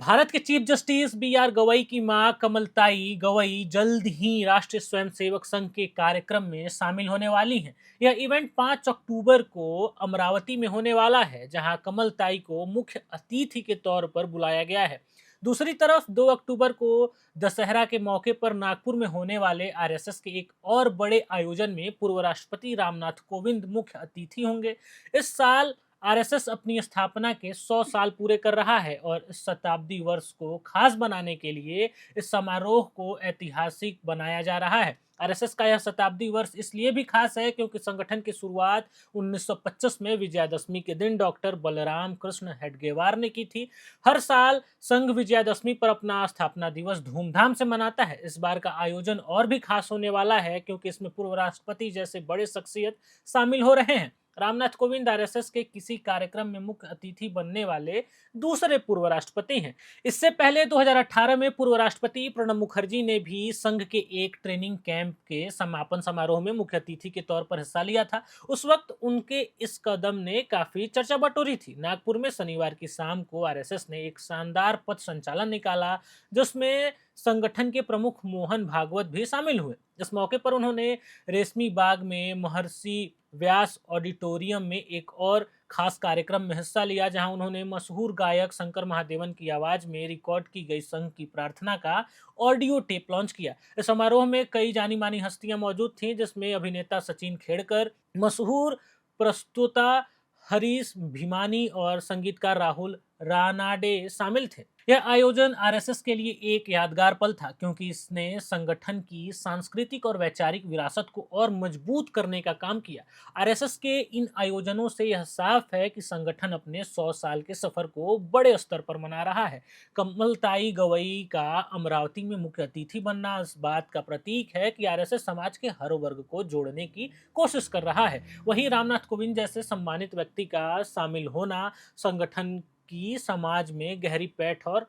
भारत के chief justice B R. Gavai की मां कमलताई गवई जल्द ही राष्ट्रीय स्वयंसेवक संघ के कार्यक्रम में शामिल होने वाली हैं। यह इवेंट 5 अक्टूबर को अमरावती में होने वाला है, जहां कमलताई को मुख्य अतिथि के तौर पर बुलाया गया है। दूसरी तरफ 2 अक्टूबर को दशहरा के मौके पर नागपुर में होने वाले आरएसएस के एक और बड़े आयोजन में पूर्व राष्ट्रपति रामनाथ कोविंद मुख्य अतिथि होंगे। इस साल आरएसएस अपनी स्थापना के 100 साल पूरे कर रहा है और इस शताब्दी वर्ष को खास बनाने के लिए इस समारोह को ऐतिहासिक बनाया जा रहा है। आरएसएस का यह शताब्दी वर्ष इसलिए भी खास है क्योंकि संगठन की शुरुआत 1925 में विजयादशमी के दिन डॉक्टर बलराम कृष्ण हेडगेवार ने की थी। हर साल संघ विजयादशमी पर अपना स्थापना दिवस धूमधाम से मनाता है। इस बार का आयोजन और भी खास होने वाला है क्योंकि इसमें पूर्व राष्ट्रपति जैसे बड़े शख्सियत शामिल हो रहे हैं। रामनाथ कोविंद आरएसएस के किसी कार्यक्रम में मुख्य अतिथि बनने वाले दूसरे पूर्व राष्ट्रपति हैं। इससे पहले 2018 में पूर्व राष्ट्रपति प्रणब मुखर्जी ने भी संघ के एक ट्रेनिंग कैंप के समापन समारोह में मुख्य अतिथि के तौर पर हिस्सा लिया था। उस वक्त उनके इस कदम ने काफी चर्चा बटोरी थी। नागपुर में शनिवार की शाम को आरएसएस ने एक शानदार पथ संचालन निकाला, जिसमें संगठन के प्रमुख मोहन भागवत भी शामिल हुए। इस मौके पर उन्होंने रेशमी बाग में महर्षि व्यास ऑडिटोरियम में एक और खास कार्यक्रम में हिस्सा लिया, जहां उन्होंने मशहूर गायक शंकर महादेवन की आवाज में रिकॉर्ड की गई संघ की प्रार्थना का ऑडियो टेप लॉन्च किया। इस समारोह में कई जानी मानी हस्तियां मौजूद थीं, जिसमें अभिनेता सचिन खेड़कर, मशहूर प्रस्तुता हरीश भीमानी और संगीतकार राहुल रानाडे शामिल थे। यह आयोजन आरएसएस के लिए एक यादगार पल था क्योंकि इसने संगठन की सांस्कृतिक और वैचारिक विरासत को और मजबूत करने का काम किया। आरएसएस के इन आयोजनों से यह साफ है कि संगठन अपने 100 साल के सफर को बड़े स्तर पर मना रहा है। कमलताई गवई का अमरावती में मुख्य अतिथि बनना इस बात का प्रतीक है कि आरएसएस समाज के हर वर्ग को जोड़ने की कोशिश कर रहा है। वहीं रामनाथ कोविंद जैसे सम्मानित व्यक्ति का शामिल होना संगठन की समाज में गहरी पैठ और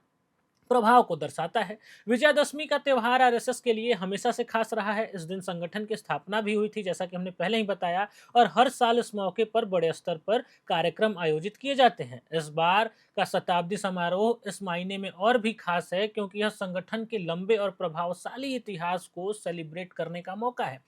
प्रभाव को दर्शाता है। विजयादशमी का त्यौहार आरएसएस के लिए हमेशा से खास रहा है। इस दिन संगठन की स्थापना भी हुई थी, जैसा कि हमने पहले ही बताया, और हर साल इस मौके पर बड़े स्तर पर कार्यक्रम आयोजित किए जाते हैं। इस बार का शताब्दी समारोह इस मायने में और भी खास है क्योंकि यह संगठन के लंबे और प्रभावशाली इतिहास को सेलिब्रेट करने का मौका है।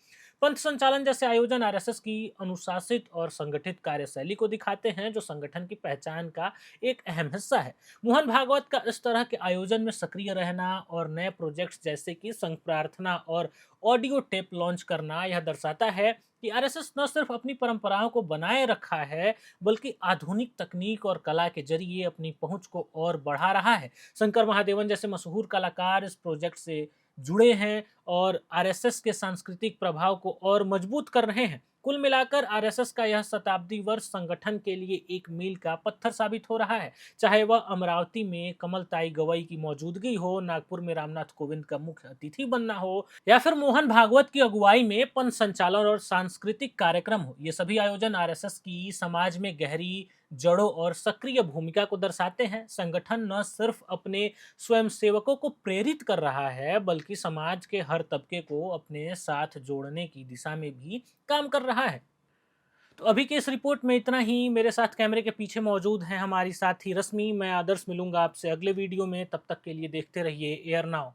पंथ संचालन जैसे आयोजन आरएसएस की अनुशासित और संगठित कार्यशैली को दिखाते हैं, जो संगठन की पहचान का एक अहम हिस्सा है। मोहन भागवत का इस तरह के आयोजन में सक्रिय रहना और नए प्रोजेक्ट्स जैसे कि संघ प्रार्थना और ऑडियो टेप लॉन्च करना यह दर्शाता है कि आरएसएस न सिर्फ अपनी परंपराओं को बनाए रखा है, बल्कि आधुनिक तकनीक और कला के जरिए अपनी पहुंच को और बढ़ा रहा है। शंकर महादेवन जैसे मशहूर कलाकार इस प्रोजेक्ट से जुड़े हैं और आरएसएस के सांस्कृतिक प्रभाव को और मजबूत कर रहे हैं। कुल मिलाकर आरएसएस का यह शताब्दी वर्ष संगठन के लिए एक मील का पत्थर साबित हो रहा है। चाहे वह अमरावती में कमलताई गवई की मौजूदगी हो, नागपुर में रामनाथ कोविंद का मुख्य अतिथि बनना हो, या फिर मोहन भागवत की अगुवाई में पंथ संचालन और सांस्कृतिक कार्यक्रम हो, ये सभी आयोजन आरएसएस की समाज में गहरी जड़ों और सक्रिय भूमिका को दर्शाते हैं। संगठन न सिर्फ अपने स्वयंसेवकों को प्रेरित कर रहा है, बल्कि समाज के हर तबके को अपने साथ जोड़ने की दिशा में भी काम कर रहा है। तो अभी के इस रिपोर्ट में इतना ही। मेरे साथ कैमरे के पीछे मौजूद हैं हमारी साथी रश्मि। मैं आदर्श मिलूंगा आपसे अगले वीडियो में। तब तक के लिए देखते रहिए एयर नाउ।